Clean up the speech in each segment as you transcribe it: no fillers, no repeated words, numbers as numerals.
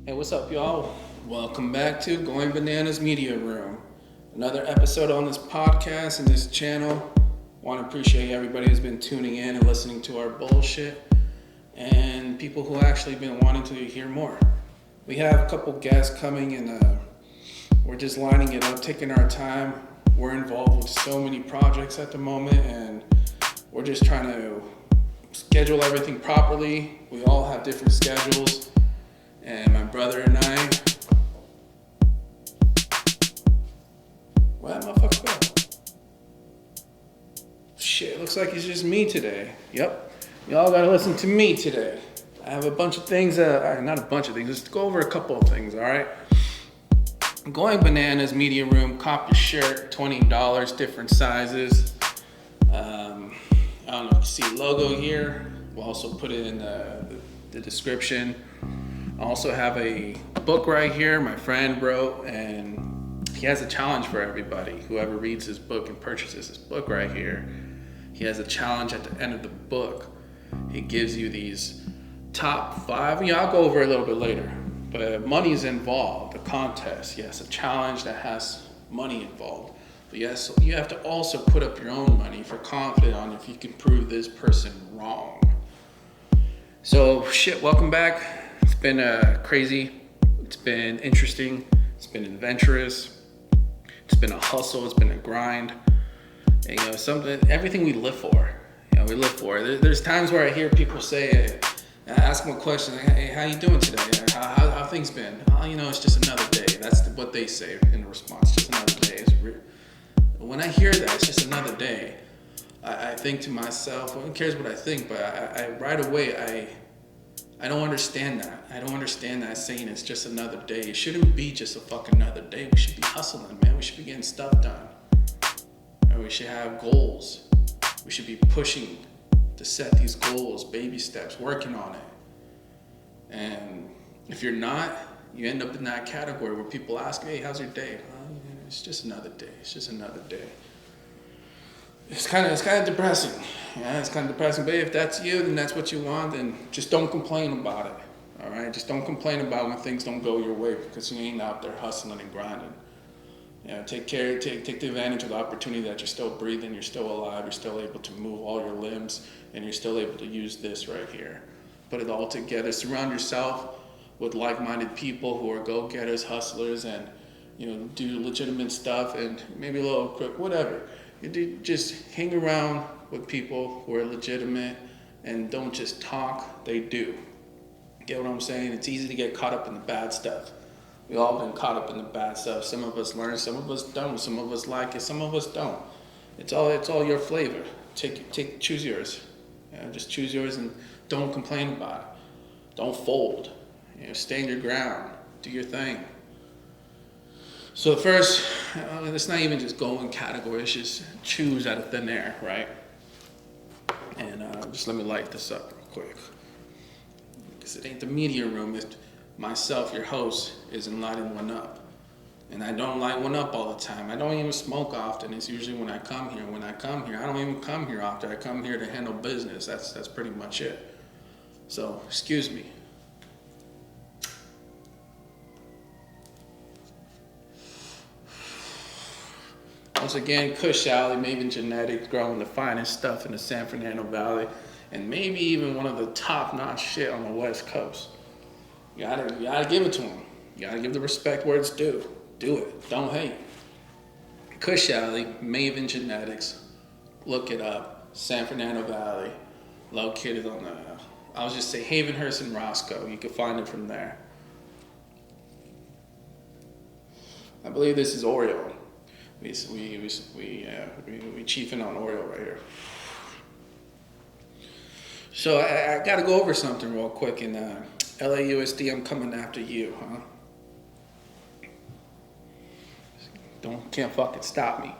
Hey, what's up, y'all? Welcome back to Going Bananas Media Room. Another episode on this podcast and this channel. Want to appreciate everybody who's been tuning in and listening to our bullshit, and people who actually been wanting to hear more. We have a couple guests coming, and we're just lining it up, taking our time. We're involved with so many projects at the moment, and we're just trying to schedule everything properly. We all have different schedules. And my brother and I, where that motherfucker go? Shit, looks like it's just me today. Yep, y'all gotta listen to me today. I have a bunch of things, not a bunch of things, just go over a couple of things, all right? Going Bananas Media Room, cop your shirt, $20, different sizes. I don't know if you see a logo here. We'll also put it in the description. I also have a book right here my friend wrote, and he has a challenge for everybody. Whoever reads his book and purchases his book right here, he has a challenge at the end of the book. He gives you these top 5. Yeah, I'll go over it a little bit later. But money is involved, a contest. Yes, a challenge that has money involved. But yes, you have to also put up your own money for confident on if you can prove this person wrong. So shit, welcome back. It's been crazy. It's been interesting. It's been adventurous. It's been a hustle. It's been a grind. And, everything we live for. We live for. There's times where I hear people say, ask them a question, like, hey, how you doing today? How things been? Oh, it's just another day. That's what they say in response. Just another day. When I hear that, it's just another day. I think to myself, who cares what I think? But I right away, I don't understand that. I don't understand that saying it's just another day. It shouldn't be just a fucking another day. We should be hustling, man. We should be getting stuff done. And we should have goals. We should be pushing to set these goals, baby steps, working on it. And if you're not, you end up in that category where people ask, hey, how's your day? It's just another day. It's just another day. It's kind of depressing. Yeah, it's kind of depressing. But if that's you, then that's what you want, then just don't complain about it. All right? Just don't complain about when things don't go your way because you ain't out there hustling and grinding. Take the advantage of the opportunity that you're still breathing, you're still alive, you're still able to move all your limbs, and you're still able to use this right here. Put it all together. Surround yourself with like-minded people who are go-getters, hustlers, and do legitimate stuff and maybe a little crook, whatever. Just hang around with people who are legitimate and don't just talk, they do. Get what I'm saying? It's easy to get caught up in the bad stuff. We all been caught up in the bad stuff. Some of us learn, some of us don't. Some of us like it, some of us don't. It's all your flavor. Choose yours. Just choose yours and don't complain about it. Don't fold. Stand your ground. Do your thing. So first, it's not even just go in categories, just choose out of thin air, right? And just let me light this up real quick. Because it ain't the media room, it's myself, your host, isn't lighting one up. And I don't light one up all the time. I don't even smoke often. It's usually when I come here. When I come here, I don't even come here often. I come here to handle business. That's pretty much it. So, excuse me. Once again, Kush Alley, Maven Genetics, growing the finest stuff in the San Fernando Valley, and maybe even one of the top-notch shit on the West Coast. You gotta give it to them. You gotta give the respect where it's due. Do it. Don't hate. Kush Alley, Maven Genetics. Look it up. San Fernando Valley, located on I'll just say Havenhurst and Roscoe. You can find it from there. I believe this is Oreo. We chiefing on Oreo right here. So I got to go over something real quick. And LAUSD, I'm coming after you, huh? Can't fucking stop me.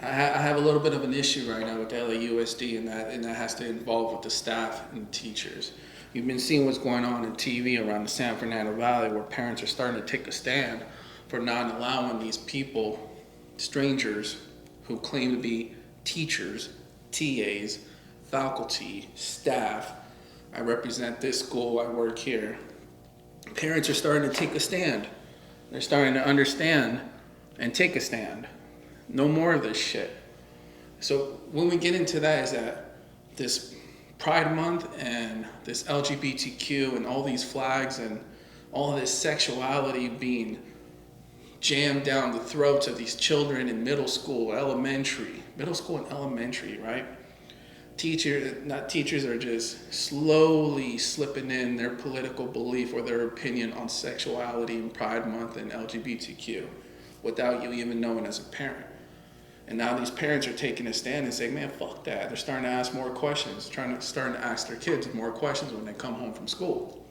I have a little bit of an issue right now with LAUSD, and that has to involve with the staff and the teachers. You've been seeing what's going on in TV around the San Fernando Valley, where parents are starting to take a stand for not allowing these people, strangers who claim to be teachers, TAs, faculty, staff. I represent this school, I work here. Parents are starting to take a stand. They're starting to understand and take a stand. No more of this shit. So when we get into that, is that this Pride Month and this LGBTQ and all these flags and all of this sexuality being jammed down the throats of these children in middle school and elementary, right? Teachers are just slowly slipping in their political belief or their opinion on sexuality and Pride Month and LGBTQ without you even knowing as a parent. And now these parents are taking a stand and saying, man, fuck that. They're starting to ask more questions, starting to ask their kids more questions when they come home from school.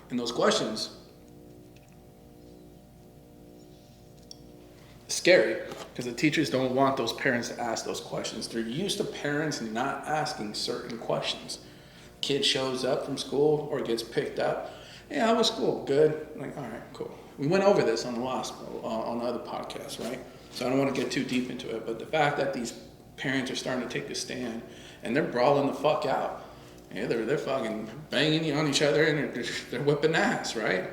And those questions, scary, because the teachers don't want those parents to ask those questions. They're used to parents not asking certain questions. Kid shows up from school or gets picked up. Hey, how was school? Good. Like, all right, cool. We went over this on the other podcast, right? So I don't want to get too deep into it, but the fact that these parents are starting to take a stand and they're brawling the fuck out. Yeah, they're fucking banging on each other and they're whipping ass, right?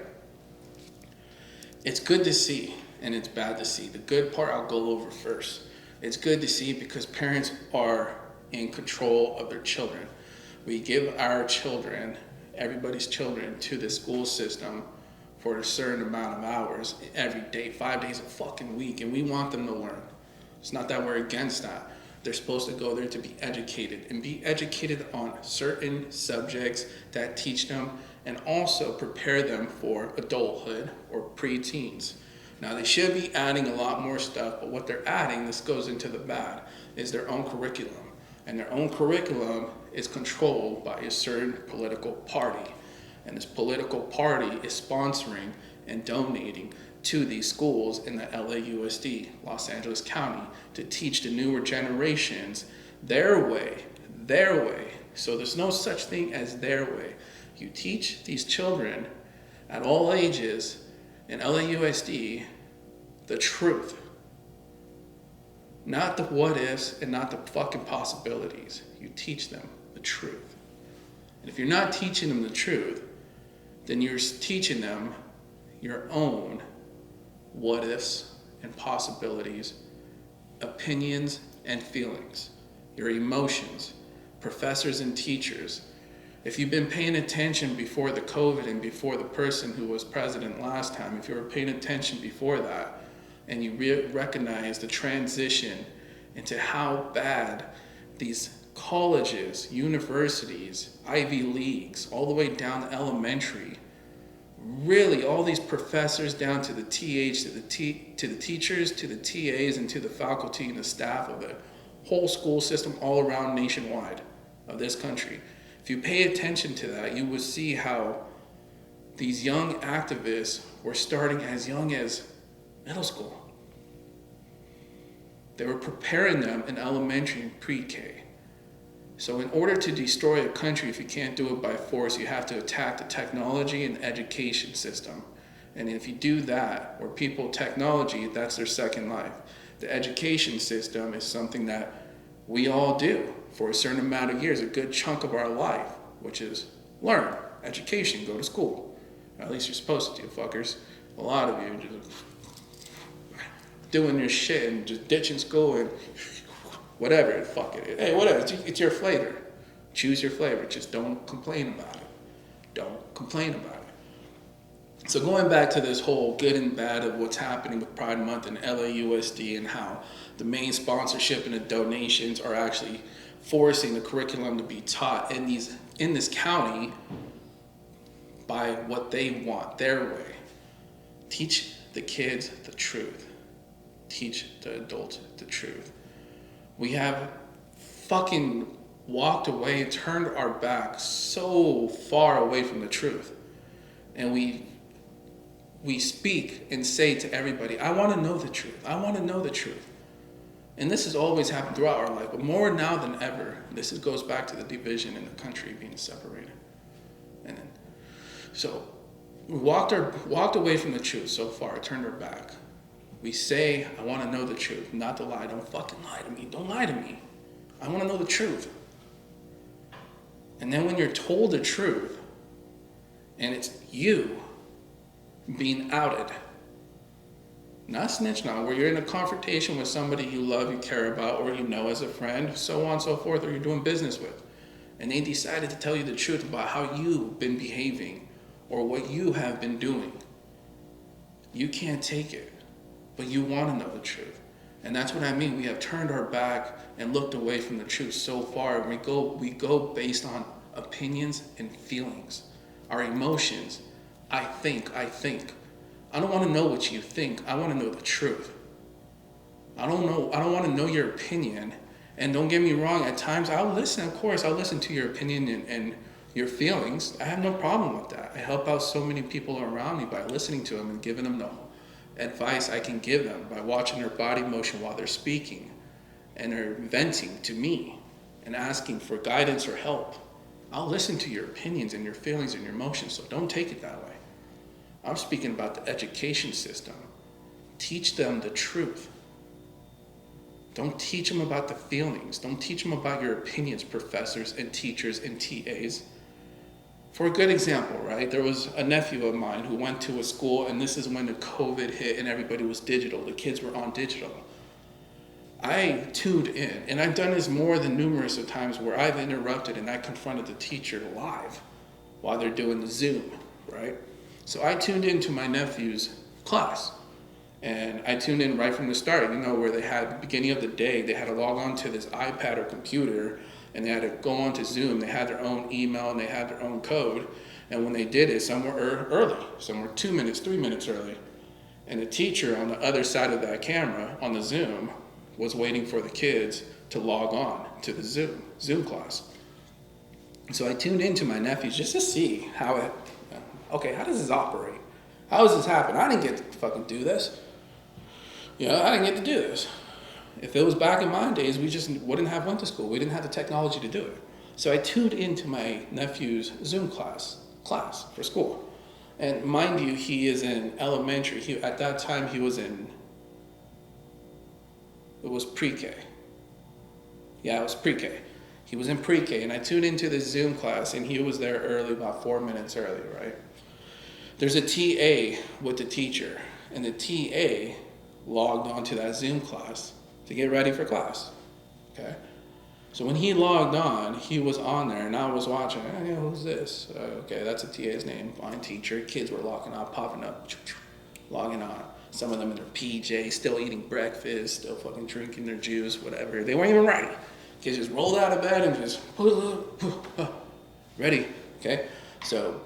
It's good to see and it's bad to see. The good part I'll go over first. It's good to see because parents are in control of their children. We give our children, everybody's children, to the school system for a certain amount of hours every day, 5 days a fucking week, and we want them to learn. It's not that we're against that. They're supposed to go there to be educated and be educated on certain subjects that teach them and also prepare them for adulthood or preteens. Now, they should be adding a lot more stuff, but what they're adding, this goes into the bad, is their own curriculum. And their own curriculum is controlled by a certain political party. And this political party is sponsoring and donating to these schools in the LAUSD, Los Angeles County, to teach the newer generations their way. So there's no such thing as their way. You teach these children at all ages in LAUSD the truth. Not the what ifs and not the fucking possibilities. You teach them the truth. And if you're not teaching them the truth, then you're teaching them your own what ifs and possibilities, opinions and feelings, your emotions, professors and teachers. If you've been paying attention before the COVID and before the person who was president last time, if you were paying attention before that, and you recognize the transition into how bad these colleges, universities, Ivy Leagues, all the way down to elementary, really all these professors down to the TH, to the teachers, to the TAs, and to the faculty and the staff of the whole school system all around nationwide of this country. If you pay attention to that, you will see how these young activists were starting as young as middle school. They were preparing them in elementary and pre-K. So in order to destroy a country, if you can't do it by force, you have to attack the technology and education system. And if you do that, or people technology, that's their second life. The education system is something that we all do for a certain amount of years, a good chunk of our life, which is learn, education, go to school. At least you're supposed to, fuckers. A lot of you just doing your shit and just ditching school and whatever, fuck it. Hey, whatever, it's your flavor. Choose your flavor, just don't complain about it. Don't complain about it. So going back to this whole good and bad of what's happening with Pride Month and LAUSD and how the main sponsorship and the donations are actually forcing the curriculum to be taught in this county by what they want, their way. Teach the kids the truth. Teach the adults the truth. We have fucking walked away and turned our back so far away from the truth. And we speak and say to everybody, I want to know the truth. I want to know the truth. And this has always happened throughout our life, but more now than ever, goes back to the division in the country being separated. And then, so we walked away from the truth so far, turned our back. We say, I want to know the truth, not the lie. Don't fucking lie to me. Don't lie to me. I want to know the truth. And then when you're told the truth, and it's you being outed, not snitched on, where you're in a confrontation with somebody you love, you care about, or you know as a friend, so on and so forth, or you're doing business with, and they decided to tell you the truth about how you've been behaving or what you have been doing. You can't take it, but you want to know the truth. And that's what I mean. We have turned our back and looked away from the truth so far. We go based on opinions and feelings, our emotions. I think. I don't want to know what you think. I want to know the truth. I don't want to know your opinion. And don't get me wrong, at times I'll listen, of course, I'll listen to your opinion and your feelings. I have no problem with that. I help out so many people around me by listening to them and giving them the advice I can give them by watching their body motion while they're speaking and they're venting to me and asking for guidance or help. I'll listen to your opinions and your feelings and your emotions, so don't take it that way. I'm speaking about the education system. Teach them the truth. Don't teach them about the feelings. Don't teach them about your opinions, professors and teachers and TAs. For a good example, right? There was a nephew of mine who went to a school, and this is when the COVID hit and everybody was digital. The kids were on digital. I tuned in, and I've done this more than numerous of times where I've interrupted and I confronted the teacher live while they're doing the Zoom, right? So I tuned into my nephew's class. And I tuned in right from the start, where they had, the beginning of the day, they had to log on to this iPad or computer, and they had to go on to Zoom. They had their own email, and they had their own code. And when they did it, some were early, some were 2 minutes, 3 minutes early. And the teacher on the other side of that camera, on the Zoom, was waiting for the kids to log on to the Zoom class. So I tuned into my nephews just to see how how does this operate? How does this happen? I didn't get to fucking do this. I didn't get to do this. If it was back in my days, we just wouldn't have went to school. We didn't have the technology to do it. So I tuned into my nephew's Zoom class for school. And mind you, he is in elementary. At that time, it was pre-K. Yeah, it was pre-K. He was in pre-K, and I tuned into the Zoom class, and he was there early, about 4 minutes early, right? There's a TA with the teacher, and the TA logged onto that Zoom class to get ready for class, okay? So when he logged on, he was on there, and I was watching, who's this? Okay, that's a TA's name, fine, teacher. Kids were logging on, popping up, logging on. Some of them in their PJs, still eating breakfast, still fucking drinking their juice, whatever. They weren't even ready. Kids just rolled out of bed and just ready, okay? So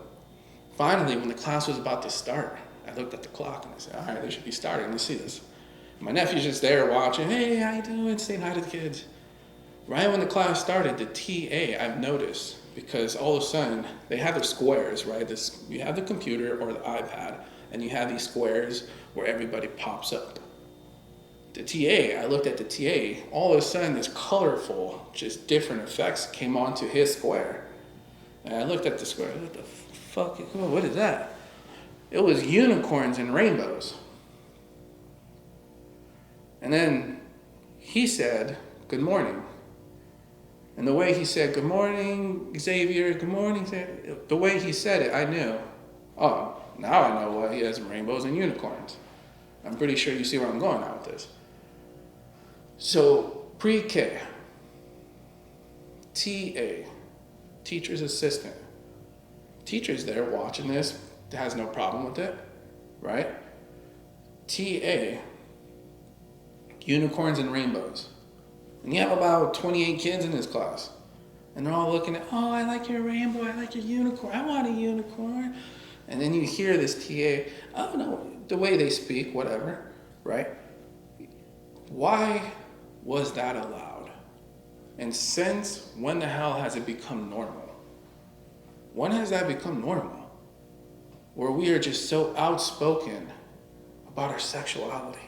finally, when the class was about to start, I looked at the clock and I said, all right, they should be starting. Let's see this. And my nephew's just there watching. Hey, how you doing? Saying hi to the kids. Right when the class started, the TA, I've noticed, because all of a sudden, they have their squares, right? You have the computer or the iPad, and you have these squares where everybody pops up. The TA, I looked at the TA, all of a sudden this colorful, just different effects came onto his square. And I looked at the square, what the fuck, what is that? It was unicorns and rainbows. And then he said, good morning. And the way he said, good morning, Xavier, good morning, Xavier, the way he said it, I knew, oh, now I know why he has rainbows and unicorns. I'm pretty sure you see where I'm going at with this. So, pre-K, TA, teacher's assistant. Teacher's there watching this, has no problem with it, right? TA, unicorns and rainbows. And you have about 28 kids in this class. And they're all looking at, oh, I like your rainbow, I like your unicorn, I want a unicorn. And then you hear this TA, oh no, the way they speak, whatever, right? Why was that allowed? And since when the hell has it become normal? When has that become normal? Where we are just so outspoken about our sexuality.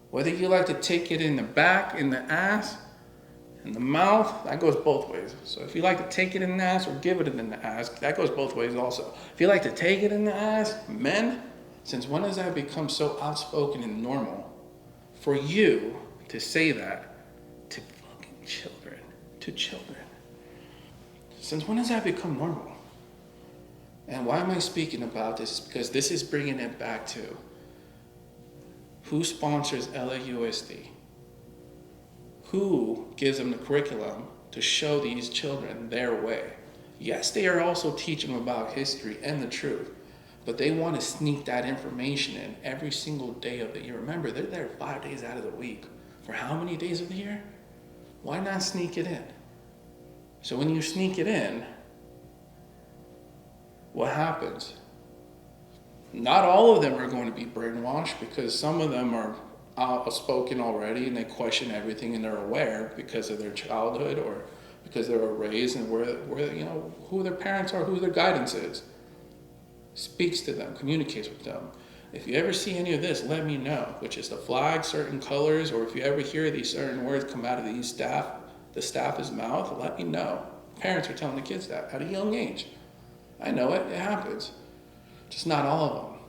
Whether you like to take it in the back, in the ass, in the mouth, that goes both ways. So if you like to take it in the ass or give it in the ass, that goes both ways also. If you like to take it in the ass, men, since when has that become so outspoken and normal for you to say that to fucking children, to children? Since when has that become normal? And why am I speaking about this? Because this is bringing it back to who sponsors LAUSD? Who gives them the curriculum to show these children their way? Yes, they are also teaching them about history and the truth, but they want to sneak that information in every single day of the year. Remember, they're there 5 days out of the week. For how many days of the year? Why not sneak it in? So when you sneak it in, what happens? Not all of them are going to be brainwashed, because some of them are outspoken already and they question everything and they're aware because of their childhood or because they were raised and where who their parents are, who their guidance is. Speaks to them, communicates with them. If you ever see any of this, let me know, which is the flag, certain colors, or if you ever hear these certain words come out of the staff's mouth, let me know. Parents are telling the kids that at a young age. I know it happens. Just not all of them.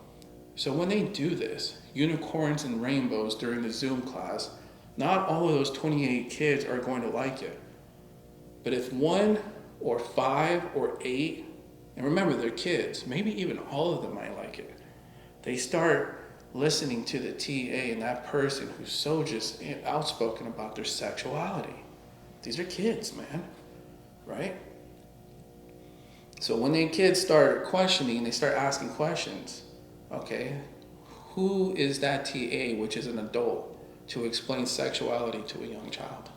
So when they do this, unicorns and rainbows during the Zoom class, not all of those 28 kids are going to like it. But if 1 or 5 or 8, and remember they're kids, maybe even all of them might like it, they start listening to the TA and that person who's so just outspoken about their sexuality. These are kids, man, right? So when the kids start questioning, they start asking questions, okay, who is that TA, which is an adult, to explain sexuality to a young child?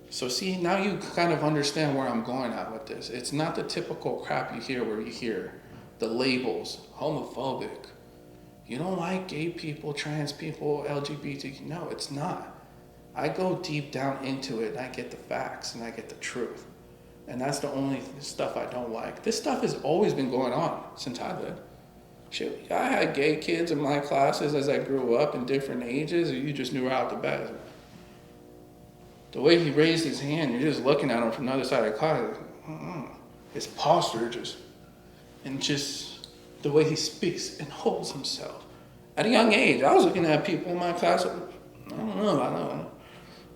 So see, now you kind of understand where I'm going at with this. It's not the typical crap you hear where you hear the labels, homophobic. You don't like gay people, trans people, LGBT. No, it's not. I go deep down into it and I get the facts and I get the truth. And that's the only stuff I don't like. This stuff has always been going on since I lived. Shit, I had gay kids in my classes as I grew up in different ages, and you just knew right out the bat. The way he raised his hand, you're just looking at him from the other side of the class. His posture and just the way he speaks and holds himself. At a young age, I was looking at people in my class, I don't know.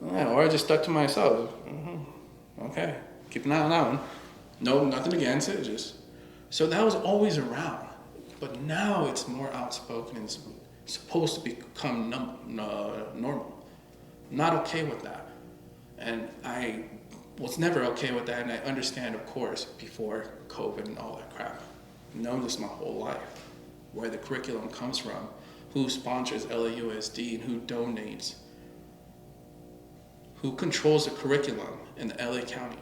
Or I just stuck to myself. Okay, keep an eye on that one. No, nothing against it, just. So that was always around. But now it's more outspoken and it's supposed to become normal. I'm not okay with that. And I was never okay with that, and I understand, of course, before COVID and all that crap. I've known this my whole life, where the curriculum comes from, who sponsors LAUSD and who donates, who controls the curriculum in the LA County.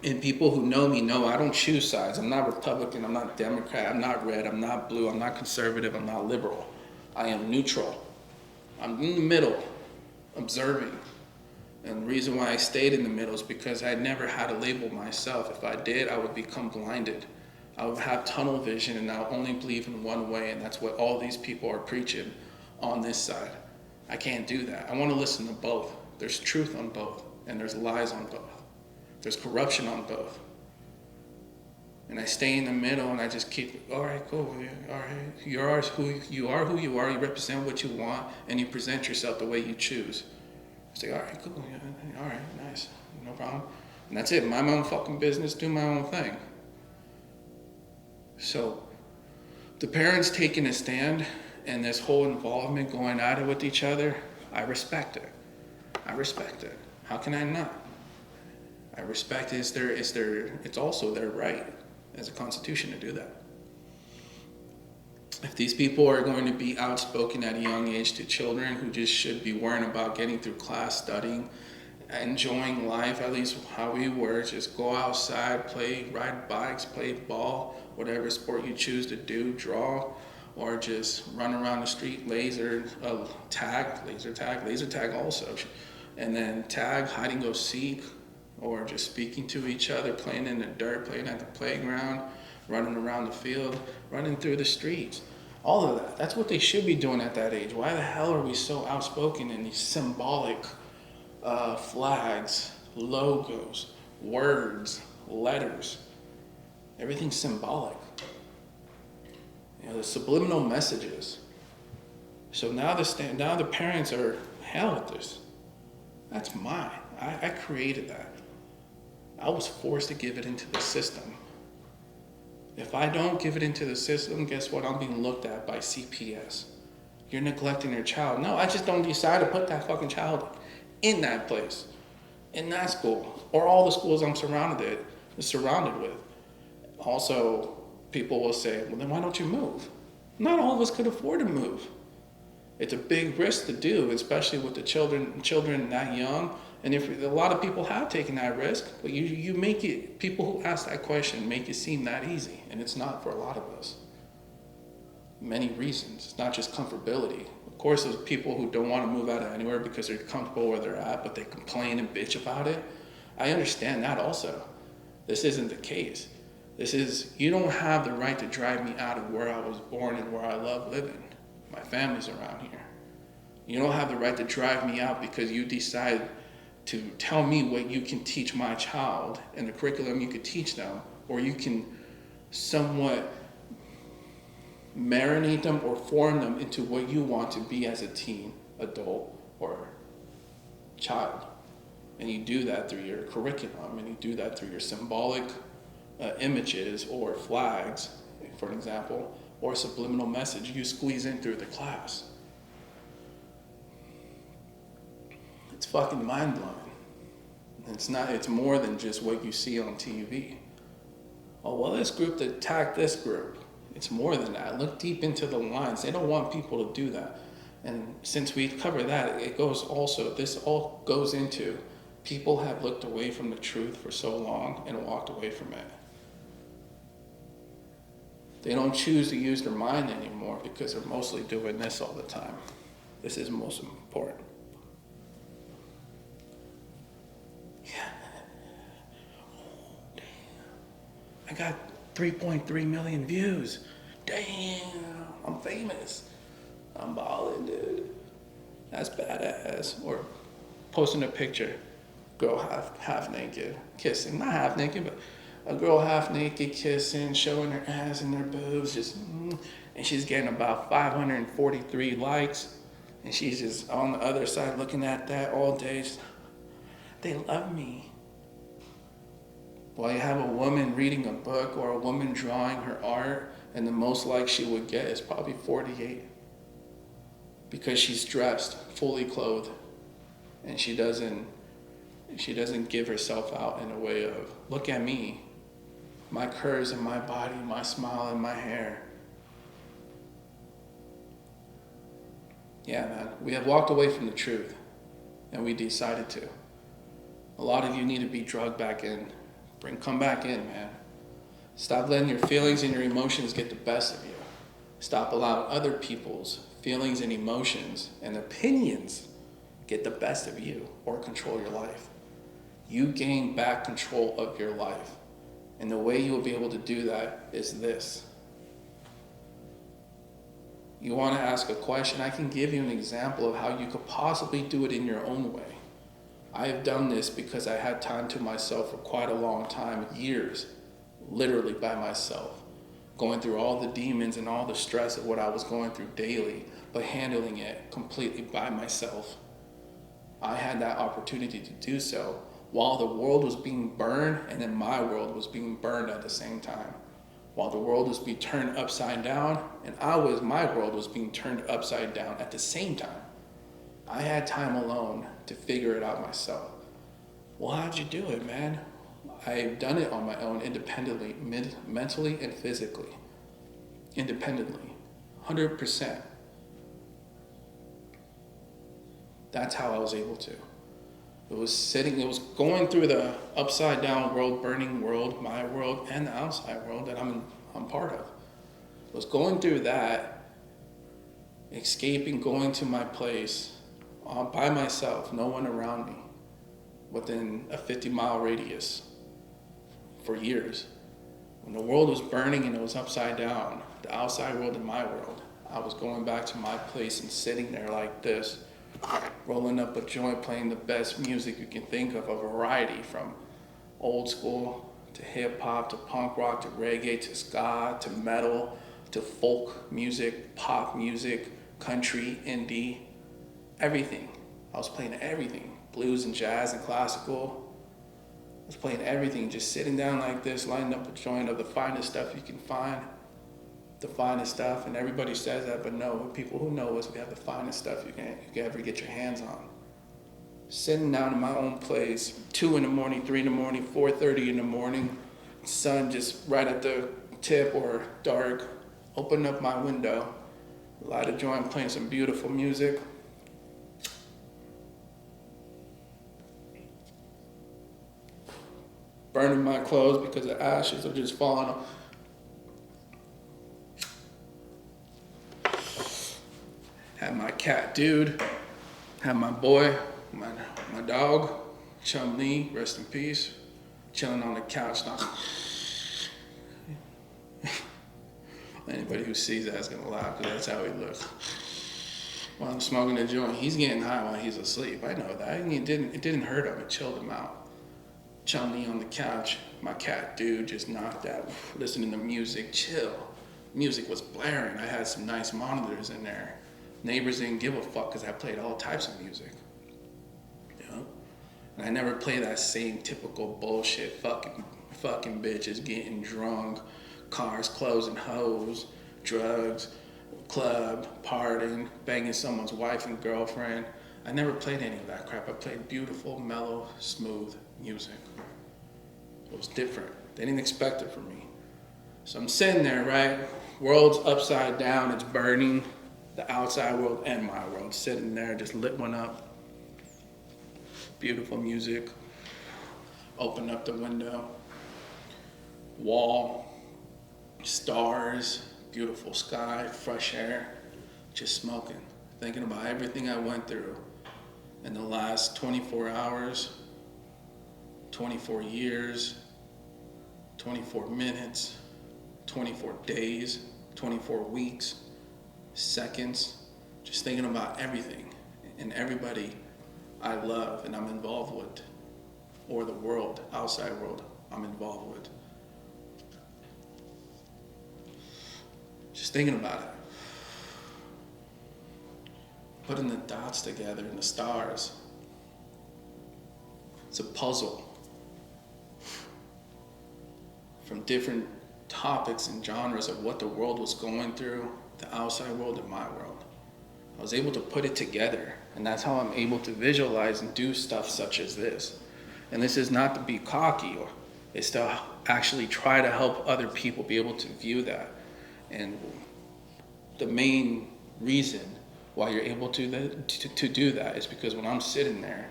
And people who know me know I don't choose sides. I'm not Republican, I'm not Democrat, I'm not red, I'm not blue, I'm not conservative, I'm not liberal. I am neutral. I'm in the middle, observing. And the reason why I stayed in the middle is because I never had to label myself. If I did, I would become blinded. I would have tunnel vision and I'll only believe in one way, and that's what all these people are preaching on this side. I can't do that. I want to listen to both. There's truth on both, and there's lies on both. There's corruption on both. And I stay in the middle and I just keep, all right, cool, yeah, all right. You are who you are, you represent what you want, and you present yourself the way you choose. I say, all right, cool, yeah, all right, nice, no problem. And that's it, mind my own fucking business, do my own thing. So the parents taking a stand and this whole involvement going at it with each other, I respect it. How can I not? I respect it. It's also their right as a constitution to do that. If these people are going to be outspoken at a young age to children who just should be worrying about getting through class, studying, enjoying life, at least how we were, just go outside, play, ride bikes, play ball, whatever sport you choose to do, draw, or just run around the street, laser tag also, and then tag, hide and go seek, or just speaking to each other, playing in the dirt, playing at the playground, running around the field, running through the streets. All of that. That's what they should be doing at that age. Why the hell are we so outspoken in these symbolic flags, logos, words, letters? Everything's symbolic. The subliminal messages. So now the parents are, hell with this. That's mine. I created that. I was forced to give it into the system. If I don't give it into the system, guess what? I'm being looked at by CPS. You're neglecting your child. No, I just don't decide to put that fucking child in that place, in that school, or all the schools I'm surrounded with. Also, people will say, well, then why don't you move? Not all of us could afford to move. It's a big risk to do, especially with the children that young. And if a lot of people have taken that risk, but you make it, people who ask that question make it seem that easy, and it's not for a lot of us. Many reasons. It's not just comfortability. Of course, there's people who don't want to move out of anywhere because they're comfortable where they're at, but they complain and bitch about it. I understand that also. This isn't the case. This is, you don't have the right to drive me out of where I was born and where I love living. My family's around here. You don't have the right to drive me out because you decide to tell me what you can teach my child and the curriculum you could teach them, or you can somewhat marinate them or form them into what you want to be as a teen, adult, or child. And you do that through your curriculum, and you do that through your symbolic images or flags, for an example, or subliminal message you squeeze in through the class. It's fucking mind-blowing. It's more than just what you see on TV. Oh, well, this group attacked this group. It's more than that. Look deep into the lines. They don't want people to do that. And since we cover that, this all goes into people have looked away from the truth for so long and walked away from it. They don't choose to use their mind anymore because they're mostly doing this all the time. This is most important. Yeah. Oh, damn. I got 3.3 million views. Damn, I'm famous. I'm balling, dude. That's badass. Or posting a picture, girl half naked, kissing. Not half naked, but a girl half naked kissing, showing her ass and her boobs, and she's getting about 543 likes, and she's just on the other side looking at that all day. They love me. While you have a woman reading a book or a woman drawing her art, and the most likes she would get is probably 48. Because she's dressed, fully clothed, and she doesn't give herself out in a way of, look at me, my curves in my body, my smile and my hair. Yeah, man, we have walked away from the truth, and we decided to. A lot of you need to be drugged back in. Come back in, man. Stop letting your feelings and your emotions get the best of you. Stop allowing other people's feelings and emotions and opinions get the best of you or control your life. You gain back control of your life. And the way you will be able to do that is this. You want to ask a question? I can give you an example of how you could possibly do it in your own way. I have done this because I had time to myself for quite a long time, years, literally by myself, going through all the demons and all the stress of what I was going through daily, but handling it completely by myself. I had that opportunity to do so while the world was being burned, and then my world was being burned at the same time. While the world was being turned upside down, and my world was being turned upside down at the same time. I had time alone to figure it out myself. Well, how'd you do it, man? I've done it on my own, independently, mentally and physically. Independently, 100%. That's how I was able to. It was going through the upside down world, burning world, my world, and the outside world that I'm part of. It was going through that, escaping, going to my place, by myself, no one around me, within a 50-mile radius for years. When the world was burning and it was upside down, the outside world and my world, I was going back to my place and sitting there like this, rolling up a joint, playing the best music you can think of, a variety from old school to hip hop to punk rock to reggae to ska to metal to folk music, pop music, country, indie, everything. I was playing everything, blues and jazz and classical. I was playing everything, just sitting down like this, lining up a joint of the finest stuff you can find. The finest stuff, and everybody says that, but no, people who know us, we have the finest stuff you can ever get your hands on. Sitting down in my own place, 2 in the morning, 3 in the morning, 4:30 in the morning, sun just right at the tip or dark, open up my window, light a joint, playing some beautiful music. Burning my clothes because the ashes are just falling off. Had my cat dude, had my boy, my dog, Chum Lee, rest in peace, chilling on the couch now. Anybody who sees that is gonna laugh because that's how he looks. While I'm smoking a joint, he's getting high while he's asleep. I know that. It didn't hurt him, it chilled him out. Chum Lee on the couch, my cat dude just knocked out, listening to music, chill. Music was blaring. I had some nice monitors in there. Neighbors didn't give a fuck because I played all types of music. You know? And I never play that same typical bullshit, fucking bitches getting drunk, cars closing, hoes, drugs, club, partying, banging someone's wife and girlfriend. I never played any of that crap. I played beautiful, mellow, smooth music. It was different. They didn't expect it from me. So I'm sitting there, right? World's upside down, it's burning. The outside world and my world, sitting there, just lit one up. Beautiful music. Open up the window. Wall. Stars. Beautiful sky. Fresh air. Just smoking. Thinking about everything I went through in the last 24 hours, 24 years, 24 minutes, 24 days, 24 weeks. Seconds, just thinking about everything and everybody I love and I'm involved with, or the world, outside world I'm involved with. Just thinking about it. Putting the dots together and the stars. It's a puzzle from different topics and genres of what the world was going through, the outside world and my world. I was able to put it together, and that's how I'm able to visualize and do stuff such as this. And this is not to be cocky, or it's to actually try to help other people be able to view that. And the main reason why you're able to do that is because when I'm sitting there,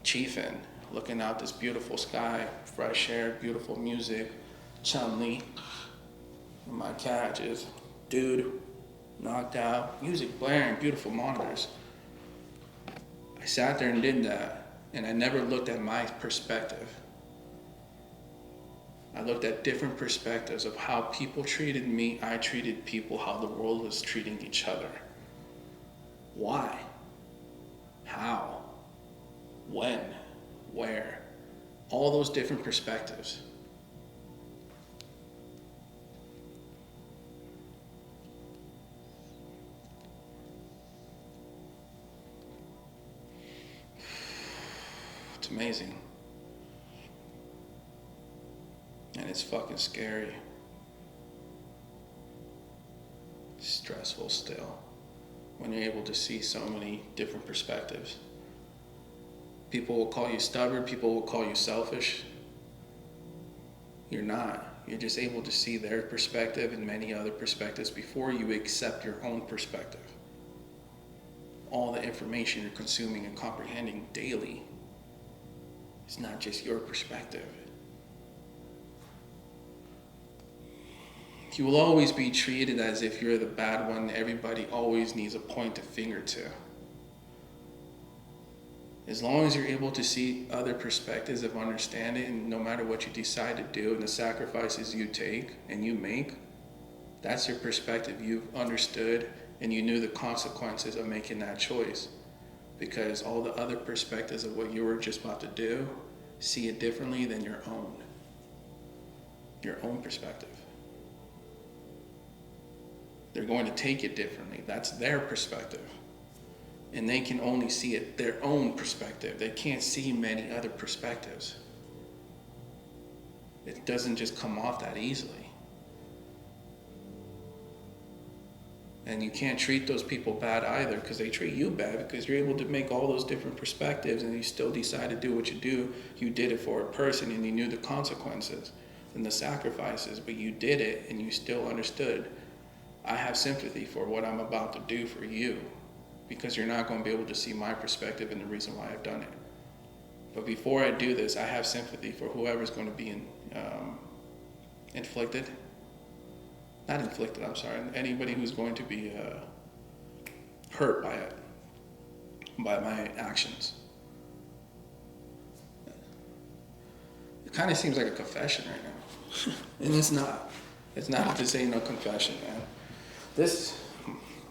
chiefing, looking out this beautiful sky, fresh air, beautiful music, Chum Lee, and my cat just, dude, knocked out, music blaring, beautiful monitors. I sat there and did that, and I never looked at my perspective. I looked at different perspectives of how people treated me, I treated people, how the world was treating each other. Why? How? When? Where? All those different perspectives. It's amazing. And it's fucking scary. Stressful still. When you're able to see so many different perspectives. People will call you stubborn, people will call you selfish. You're not. You're just able to see their perspective and many other perspectives before you accept your own perspective. All the information you're consuming and comprehending daily is not just your perspective. You will always be treated as if you're the bad one. Everybody always needs a point a finger to. As long as you're able to see other perspectives of understanding, and no matter what you decide to do and the sacrifices you take and you make, that's your perspective. You've understood and you knew the consequences of making that choice. Because all the other perspectives of what you were just about to do, see it differently than your own. Your own perspective. They're going to take it differently. That's their perspective. And they can only see it their own perspective. They can't see many other perspectives. It doesn't just come off that easily. And you can't treat those people bad either, because they treat you bad, because you're able to make all those different perspectives and you still decide to do what you do. You did it for a person and you knew the consequences and the sacrifices, but you did it and you still understood. I have sympathy for what I'm about to do for you, because you're not going to be able to see my perspective and the reason why I've done it. But before I do this, I have sympathy for whoever's going to be anybody who's going to be hurt by it, by my actions. It kind of seems like a confession right now. And it's not. It's not. This ain't no confession, man.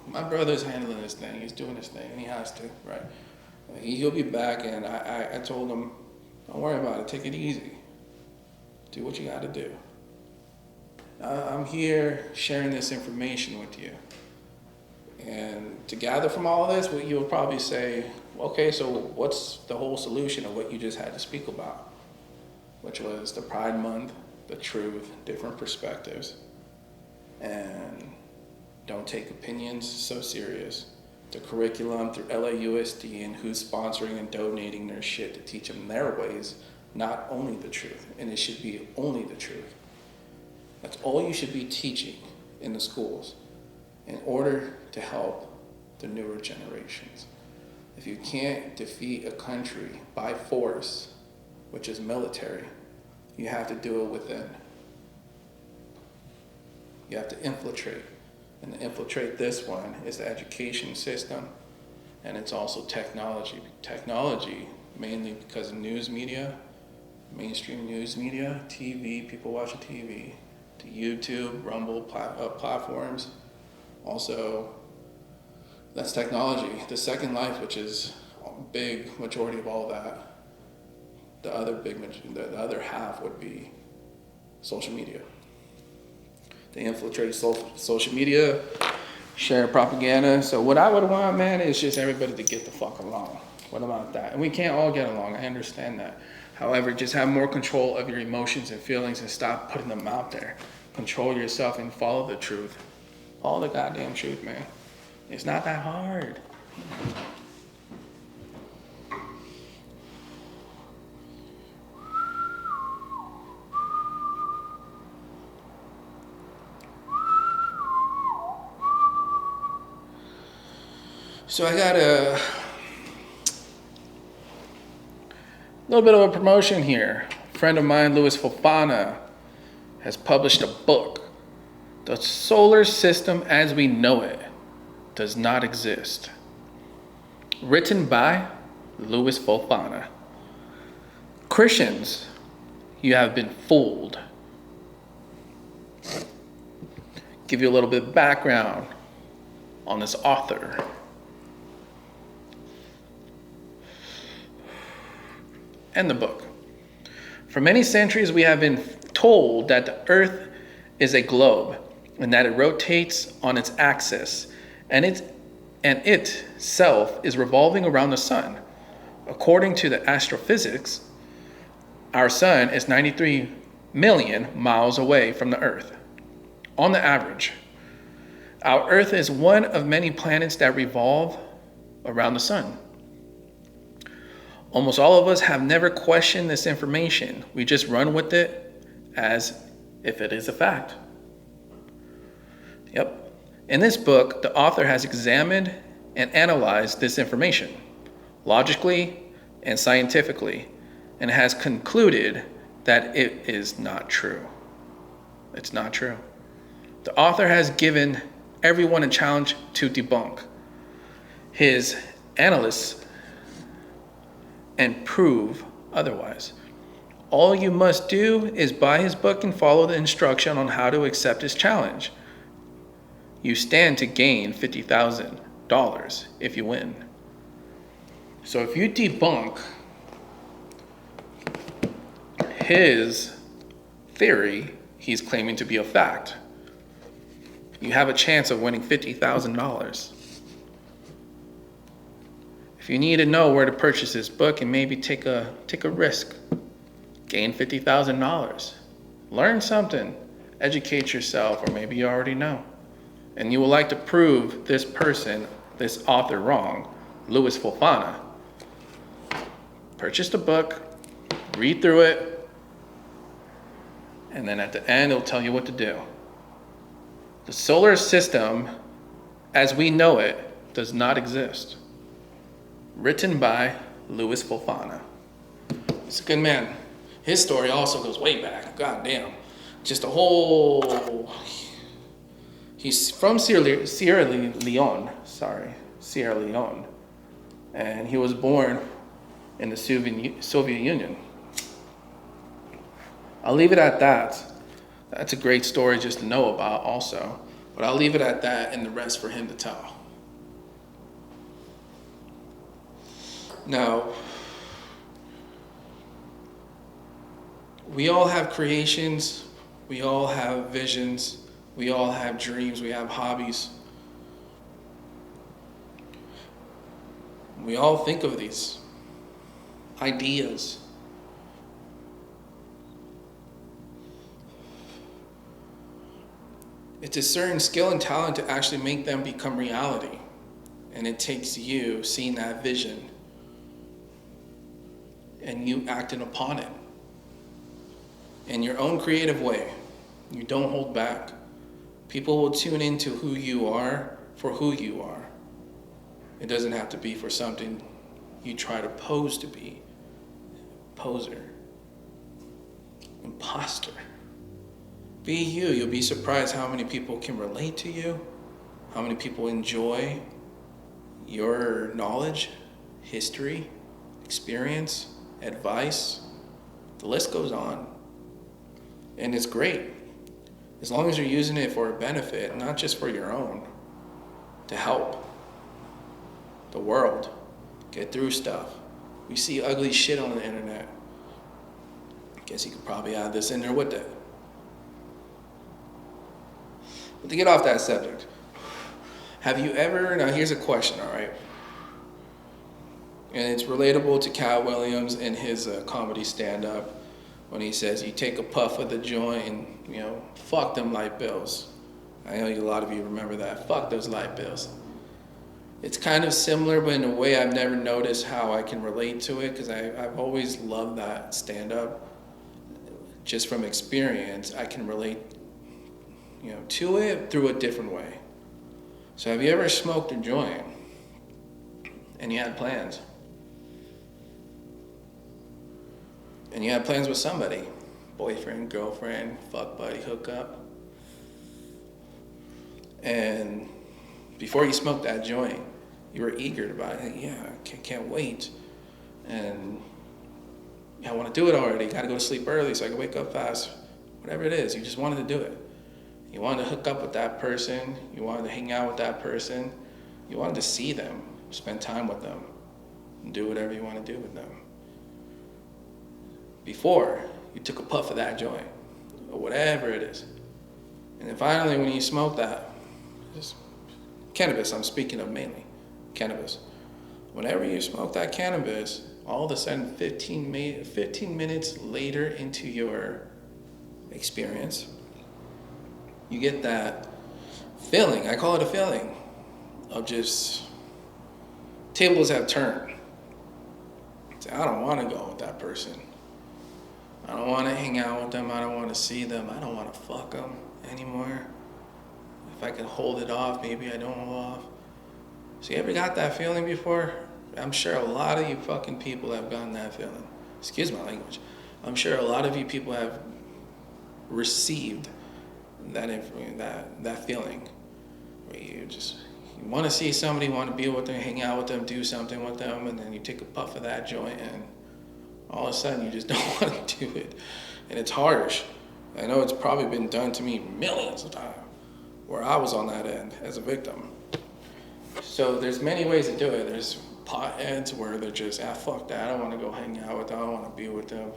My brother's handling this thing. He's doing his thing, and he has to, right? He'll be back, and I told him, don't worry about it. Take it easy. Do what you got to do. I'm here sharing this information with you. And to gather from all of this, you'll probably say, okay, so what's the whole solution of what you just had to speak about? Which was the Pride Month, the truth, different perspectives, and don't take opinions so serious. The curriculum through LAUSD and who's sponsoring and donating their shit to teach them their ways, not only the truth, and it should be only the truth. That's all you should be teaching in the schools in order to help the newer generations. If you can't defeat a country by force, which is military, you have to do it within. You have to infiltrate. And to infiltrate this one is the education system, and it's also technology. Technology, mainly because of news media, mainstream news media, TV, people watching TV, to YouTube, Rumble platforms. Also, that's technology. The Second Life, which is a big majority of all that, the other half would be social media. They infiltrate social media, share propaganda. So what I would want, man, is just everybody to get the fuck along. What about that? And we can't all get along. I understand that. However, just have more control of your emotions and feelings and stop putting them out there. Control yourself and follow the truth. Follow the goddamn truth, man. It's not that hard. So I got a little bit of a promotion here. A friend of mine, Louis Fofana, has published a book. The solar system as we know it does not exist. Written by Louis Fofana. Christians, you have been fooled. Give you a little bit of background on this author. And the book. For many centuries, we have been told that the Earth is a globe and that it rotates on its axis, and it itself is revolving around the sun. According to the astrophysics, our sun is 93 million miles away from the Earth. On the average, our Earth is one of many planets that revolve around the sun. Almost all of us have never questioned this information. We just run with it as if it is a fact. Yep. In this book, the author has examined and analyzed this information logically and scientifically, and has concluded that it is not true. It's not true. The author has given everyone a challenge to debunk his analysts and prove otherwise. All you must do is buy his book and follow the instruction on how to accept his challenge. You stand to gain $50,000 if you win. So if you debunk his theory, he's claiming to be a fact, you have a chance of winning $50,000. If you need to know where to purchase this book and maybe take a risk, gain $50,000, Learn something. Educate yourself, or maybe you already know. And you would like to prove this person, this author wrong, Louis Fofana. Purchase the book, read through it, and then at the end it'll tell you what to do. The solar system, as we know it, does not exist. Written by Louis Fofana. He's a good man. His story also goes way back. God damn. Just a whole... He's from Sierra Leone. And he was born in the Soviet Union. I'll leave it at that. That's a great story just to know about also. But I'll leave it at that and the rest for him to tell. Now, we all have creations, we all have visions, we all have dreams, we have hobbies. We all think of these ideas. It's a certain skill and talent to actually make them become reality. And it takes you seeing that vision and you acting upon it in your own creative way. You don't hold back. People will tune into who you are for who you are. It doesn't have to be for something you try to pose to be. Poser. Imposter. Be you. You'll be surprised how many people can relate to you, how many people enjoy your knowledge, history, experience, advice. The list goes on. And it's great. As long as you're using it for a benefit, not just for your own, to help the world get through stuff. We see ugly shit on the internet. I guess you could probably add this in there with it. But to get off that subject, have you ever, now here's a question, all right? And it's relatable to Cat Williams in his comedy stand-up when he says, you take a puff of the joint and, fuck them light bills. I know a lot of you remember that. Fuck those light bills. It's kind of similar, but in a way I've never noticed how I can relate to it, because I've always loved that stand-up. Just from experience, I can relate to it through a different way. So have you ever smoked a joint and you had plans? And you had plans with somebody, boyfriend, girlfriend, fuck buddy, hookup. And before you smoked that joint, you were eager about it. Yeah, I can't wait. And I want to do it already. Got to go to sleep early so I can wake up fast. Whatever it is, you just wanted to do it. You wanted to hook up with that person. You wanted to hang out with that person. You wanted to see them, spend time with them, and do whatever you want to do with them. Before you took a puff of that joint, or whatever it is. And then finally, when you smoke that, just cannabis, I'm speaking of mainly cannabis. Whenever you smoke that cannabis, all of a sudden 15 minutes later into your experience, you get that feeling, I call it a feeling, of just tables have turned. I don't want to go with that person. I don't want to hang out with them. I don't want to see them. I don't want to fuck them anymore. If I can hold it off, maybe I don't hold off. So you ever got that feeling before? I'm sure a lot of you fucking people have gotten that feeling. Excuse my language. I'm sure a lot of you people have received that feeling where you want to see somebody, want to be with them, hang out with them, do something with them, and then you take a puff of that joint and all of a sudden you just don't want to do it. And it's harsh. I know it's probably been done to me millions of times where I was on that end as a victim. So there's many ways to do it. There's potheads where they're just, fuck that, I don't want to go hang out with them, I don't want to be with them,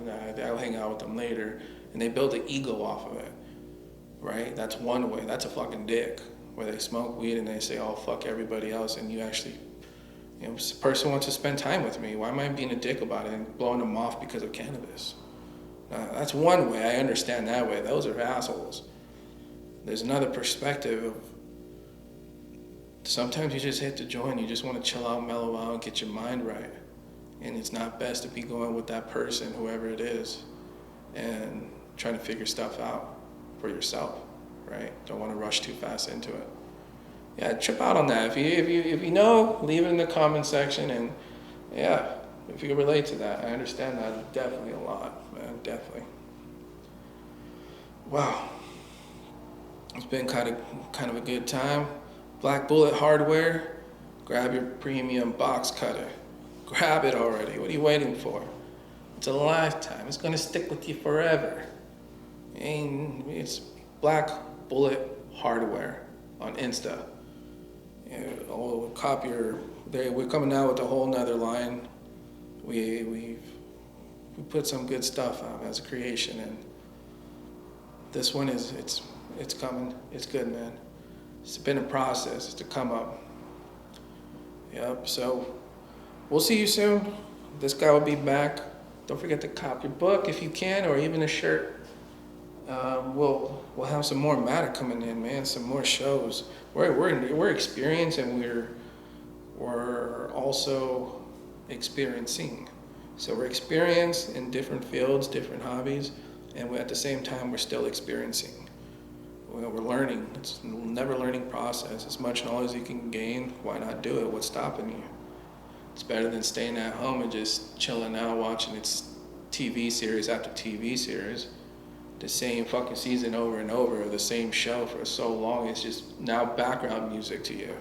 I'll hang out with them later. And they build an ego off of it, right? That's one way. That's a fucking dick, where they smoke weed and they say, oh, fuck everybody else, and you actually, this person wants to spend time with me. Why am I being a dick about it and blowing them off because of cannabis? That's one way. I understand that way. Those are assholes. There's another perspective of sometimes you just hit the joint, you just want to chill out, mellow out, and get your mind right. And it's not best to be going with that person, whoever it is, and trying to figure stuff out for yourself, right? Don't want to rush too fast into it. Yeah, trip out on that. If you know, leave it in the comment section, and yeah, if you can relate to that, I understand that definitely a lot, man, definitely. Wow, it's been kind of a good time. Black Bullet Hardware, grab your premium box cutter. Grab it already. What are you waiting for? It's a lifetime. It's gonna stick with you forever. And it's Black Bullet Hardware on Insta. We're coming out with a whole nother line. We put some good stuff out as a creation, and this one it's coming. It's good, man. It's been a process. It's to come up. Yep. So we'll see you soon. This guy will be back. Don't forget to cop your book if you can, or even a shirt. We'll have some more matter coming in, man. Some more shows. We're experienced, and we're also experiencing. So we're experienced in different fields, different hobbies, and at the same time we're still experiencing. We're learning. It's a never learning process. As much knowledge you can gain, why not do it? What's stopping you? It's better than staying at home and just chilling out, watching its TV series after TV series. The same fucking season over and over, or the same show for so long. It's just now background music to you.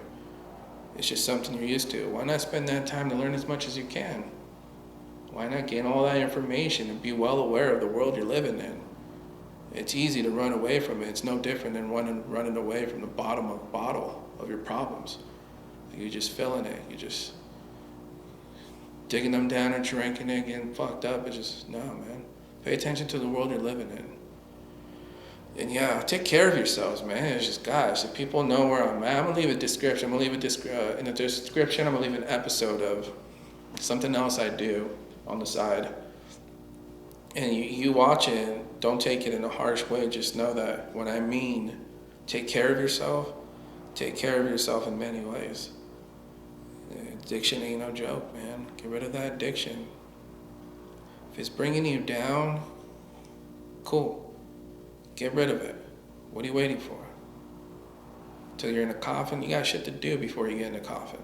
It's just something you're used to. Why not spend that time to learn as much as you can? Why not gain all that information and be well aware of the world you're living in? It's easy to run away from it. It's no different than running away from the bottom of the bottle of your problems. You're just filling it. You're just digging them down and drinking it, getting fucked up. It's just, no, man. Pay attention to the world you're living in. And yeah, take care of yourselves, man. It's just, guys, if people know where I'm at, I'm going to leave a description. I'm going to leave in the description, I'm going to leave an episode of something else I do on the side. And you watch it, don't take it in a harsh way. Just know that when I mean take care of yourself in many ways. Addiction ain't no joke, man. Get rid of that addiction. If it's bringing you down, cool. Get rid of it. What are you waiting for? Till you're in a coffin? You got shit to do before you get in a coffin.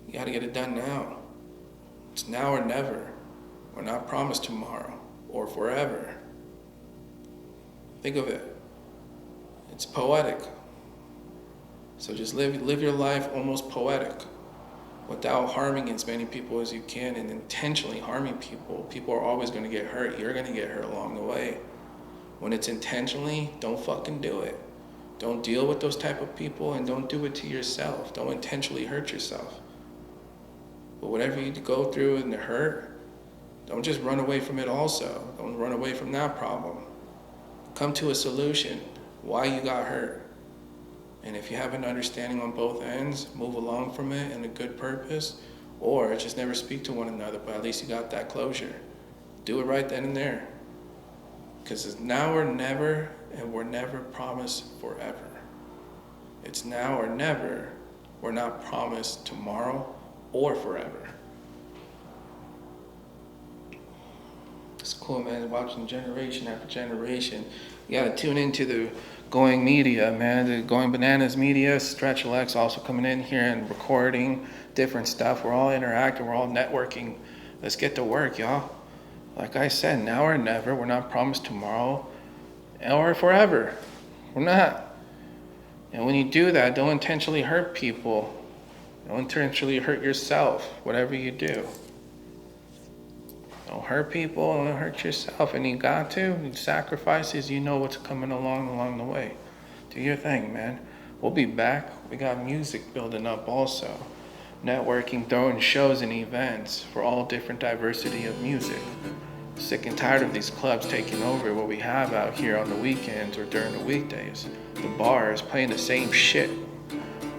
You got to get it done now. It's now or never. We're not promised tomorrow or forever. Think of it. It's poetic. So just live your life almost poetic, without harming as many people as you can, and intentionally harming people. People are always going to get hurt. You're going to get hurt along the way. When it's intentionally, don't fucking do it. Don't deal with those type of people, and don't do it to yourself. Don't intentionally hurt yourself. But whatever you go through and the hurt, don't just run away from it also. Don't run away from that problem. Come to a solution, why you got hurt. And if you have an understanding on both ends, move along from it in a good purpose, or just never speak to one another, but at least you got that closure. Do it right then and there. Because it's now or never, and we're never promised forever. It's now or never. We're not promised tomorrow or forever. It's cool, man, watching generation after generation. You gotta tune into the Going Media, man. The Going Bananas Media, Stretch Alex also coming in here and recording different stuff. We're all interacting, we're all networking. Let's get to work, y'all. Like I said, now or never. We're not promised tomorrow or forever. We're not. And when you do that, don't intentionally hurt people. Don't intentionally hurt yourself, whatever you do. Don't hurt people, don't hurt yourself. And you got to. Sacrifices, you know what's coming along the way. Do your thing, man. We'll be back. We got music building up also. Networking, throwing shows and events for all different diversity of music. Sick and tired of these clubs taking over what we have out here on the weekends or during the weekdays. The bars playing the same shit.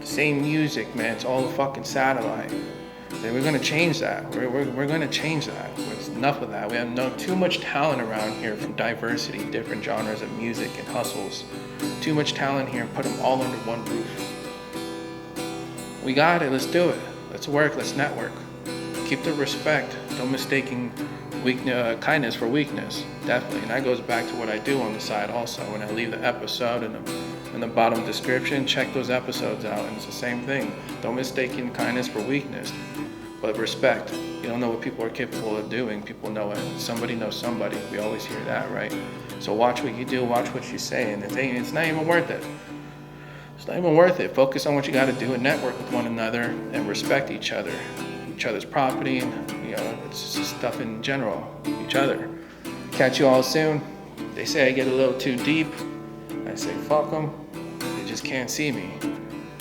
The same music, man. It's all a fucking satellite. Then we're gonna change that. We're gonna change that. There's enough of that. We have too much talent around here from diversity, different genres of music and hustles. Too much talent here, and put them all under one roof. We got it. Let's do it. Let's work. Let's network. Keep the respect. Don't mistaking kindness for weakness. Definitely. And that goes back to what I do on the side also. When I leave the episode in the bottom description, check those episodes out. And it's the same thing. Don't mistake kindness for weakness, but respect. You don't know what people are capable of doing. People know it. Somebody knows somebody. We always hear that, right? So watch what you do, watch what you say, and it's not even worth it. It's not even worth it. Focus on what you got to do and network with one another and respect each other's property, and it's just stuff in general, each other. Catch you all soon. They say I get a little too deep. I say fuck them. They just can't see me,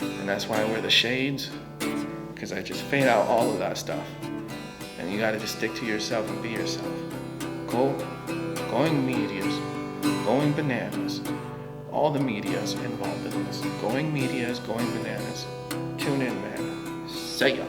and that's why I wear the shades, because I just fade out all of that stuff. And you got to just stick to yourself and be yourself. Cool? Going medias, going bananas. All the medias involved in this. Going medias, going bananas. Tune in, man. See ya.